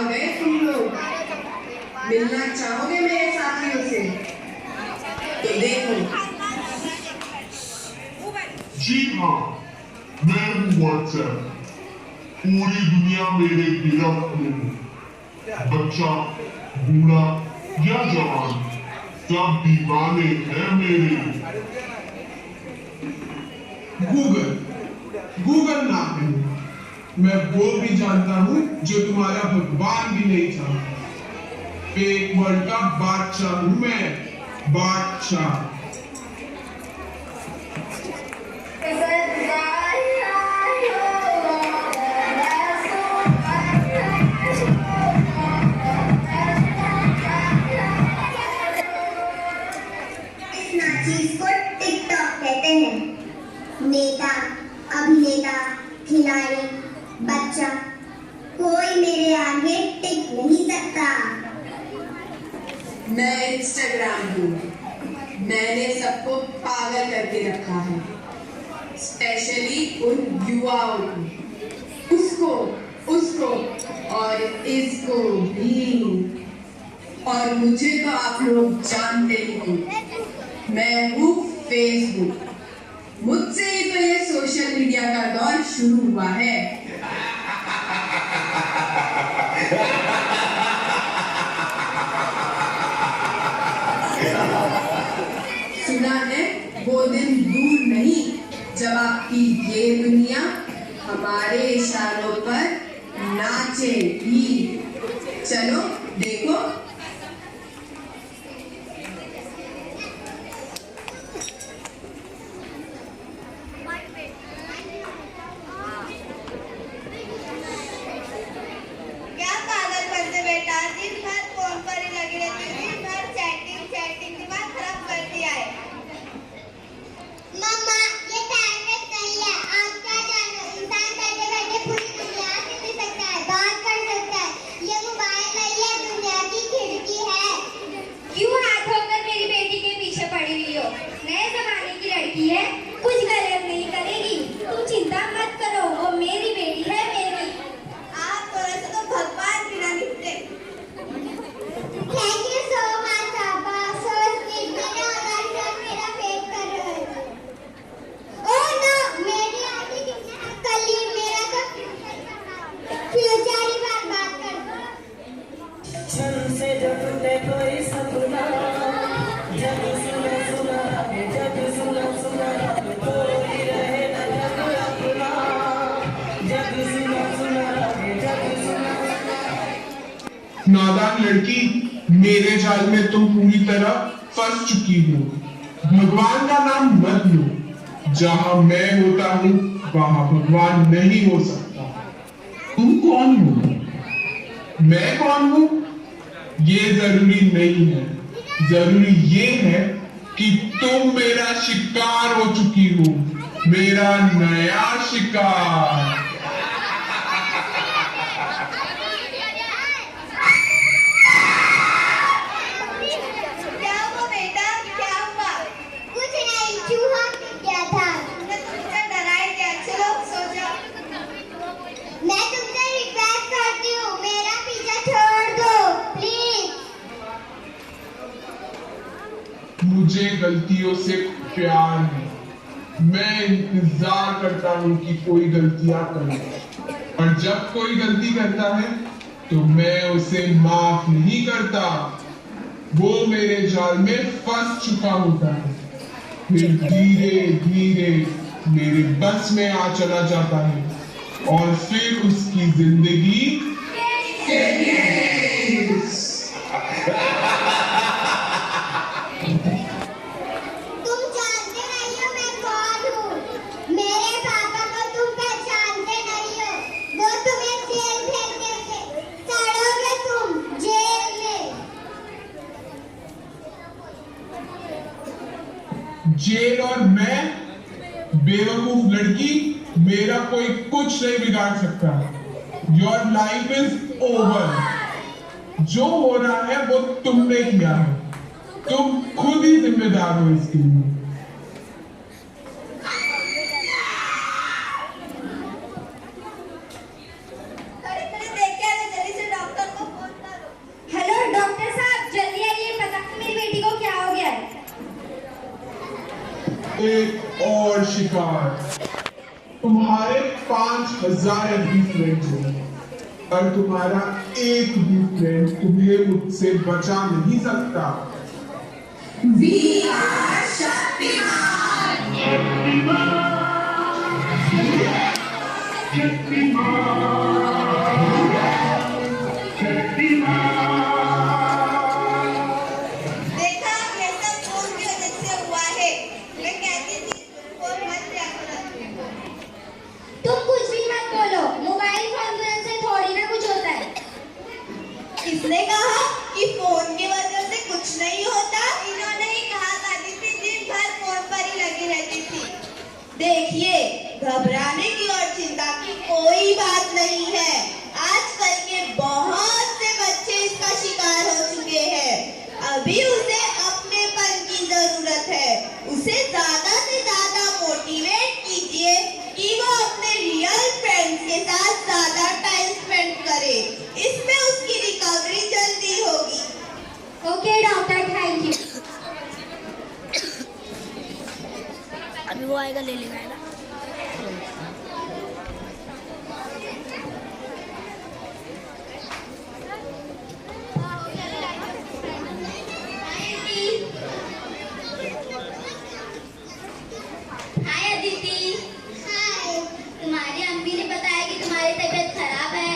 गए तुम लोग? मिलना चाहोगे मेरे साथियों से? तो देखो। जी हाँ, मैं हूँ व्हाट्सएप। पूरी दुनिया मेरे गिरफ्त में है। बच्चा, बूढ़ा या जवान, सब दीवाने हैं मेरे। गूगल नाम है। मैं वो भी जानता हूँ जो तुम्हारा भगवान भी नहीं जानता। एक वर्ल्ड का बादशाह हूँ मैं, बादशाह। जिसको टिकटॉक कहते हैं। नेता, अभिनेता, खिलाड़ी, बच्चा, कोई मेरे आगे टिक नहीं सकता। मैं इंस्टाग्राम हूँ। मैंने सबको पागल करके रखा है, स्पेशली उन युवाओं को, उसको और इसको भी। और मुझे तो आप लोग जानते ही हो, मैं हूँ फेसबुक। मुझसे ही तो ये सोशल मीडिया का दौर शुरू हुआ है। सुना है वो दिन दूर नहीं जब आपकी ये दुनिया हमारे इशारों पर नाचेगी। चलो देखो। क्या पागलपन से बेटा, दिन भर फोन पर ही लगी रहती है। दिन भर चैटिंग दिमाग खराब कर दिया है। मम्मा, ये टाइम वेस्ट नहीं है। आप क्या जानो, इंसान बैठे बैठे पूरी दुनिया से मिल सकता है, बात कर सकता है। ये मोबाइल नहीं है, दुनिया की खिड़की है। क्यों हाथ होकर मेरी बेटी के पीछे पड़ी हुई हो? नए जमाने की लड़की है, कुछ गलत नहीं करेगी। तुम चिंता मत करो, वो मेरी बेटी है, मेरी। आप थोड़ा सा तो भगवान बिना निकले। थैंक यू सो मच पापा, सो स्वीट। मेरा ऑर्डर मेरा वेट कर रहे हैं। ओह नो, मेरी आंटी कितने कल ही मेरा तो फ्यूचर ही बर्बाद कर दो। छन से जो टूटे कोई सपना, जब सुना सुना जब सुना सुना कोई रहे न जग अपना, जब सुना सुना जब सुना। नादान लड़की, मेरे जाल में तुम पूरी तरह फंस चुकी हो। भगवान का नाम मत लो। जहां मैं होता हूँ वहां भगवान नहीं हो सकता। तुम कौन हो? मैं कौन हूँ? ये जरूरी नहीं है। जरूरी ये है कि तुम मेरा शिकार हो चुकी हो, मेरा नया शिकार। क्या हुआ बेटा, क्या हुआ? कुछ नहीं, चूहा क्या था? तुमने तुमसे डराई दिया। चलो सो जाओ। मैं तुमसे रिक्वेस्ट करती हूँ, मेरा पीछा छोड़ दो प्लीज। मुझे गलतियों से प्यार है। मैं इंतजार करता हूँ कि कोई गलतियां करे, और जब कोई गलती करता है तो मैं उसे माफ नहीं करता। वो मेरे जाल में फंस चुका होता है, फिर धीरे धीरे मेरे बस में आ चला जाता है, और फिर उसकी जिंदगी तुम जानते नहीं हो मैं कौन हूँ। मेरे पापा को तुम पहचानते नहीं हो। वो तुम्हें जेल भेज देंगे, सड़ोगे तुम जेल में। जेल और मैं? बेवकूफ लड़की, मेरा कोई कुछ नहीं बिगाड़ सकता। Your life is over. जो हो रहा है वो तुमने किया है, तुम खुद ही जिम्मेदार हो इसके लिए। खड़े खड़े देख के आना, जल्दी से डॉक्टर को शिकार। तुम्हारे 5000 एफबी फ्रेंड्स होंगे और तुम्हारा एक भी फ्रेंड तुम्हें मुझसे बचा नहीं सकता। We are Shaktimaan. देखा, ये सब फोन की वजह से हुआ है। मैं कहती थी फोन मत दिया करो। तुम कुछ भी मत बोलो, मोबाइल फोन से थोड़ी ना कुछ होता है। किसने कहा कि फोन की वजह से कुछ नहीं होता? इन्होंने ही कहा था, दिन भर फोन पर ही लगी रहती थी। देखिए, घबराने की और चिंता की कोई बात नहीं है। आजकल के बहुत से बच्चे इसका शिकार हो चुके हैं। अभी उसे अपनेपन की जरूरत है। उसे ज्यादा से ज्यादा मोटिवेट कीजिए कि वो अपने रियल फ्रेंड्स के साथ ज्यादा टाइम स्पेंड करे। इसमें उसकी रिकवरी जल्दी होगी। Okay doctor, thank you. अभी वो आएगा, ले लेगा है ना। हाय अदिति। हाय। तुम्हारी अम्मी ने बताया कि तुम्हारी तबीयत खराब है।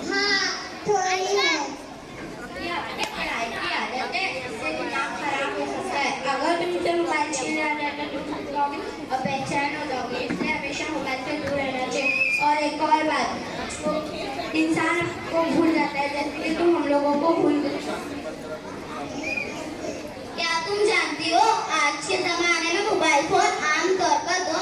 हाँ, थोड़ी है। ये पढ़ाई की आदत है, इससे दिमाग खराब हो सकता है। अगर तुम मोबाइल छीन रहे हो तो तुम थक जाओगे और बेचैन हो जाओगे। इसलिए हमेशा मोबाइल से दूर रहना चाहिए। और एक और बात, इंसान को भूल जाता है जैसे कि तुम हम लोगों को भूल गए। क्या तुम जानती हो, आज के जमाने में मोबाइल फोन आमतौर पर 2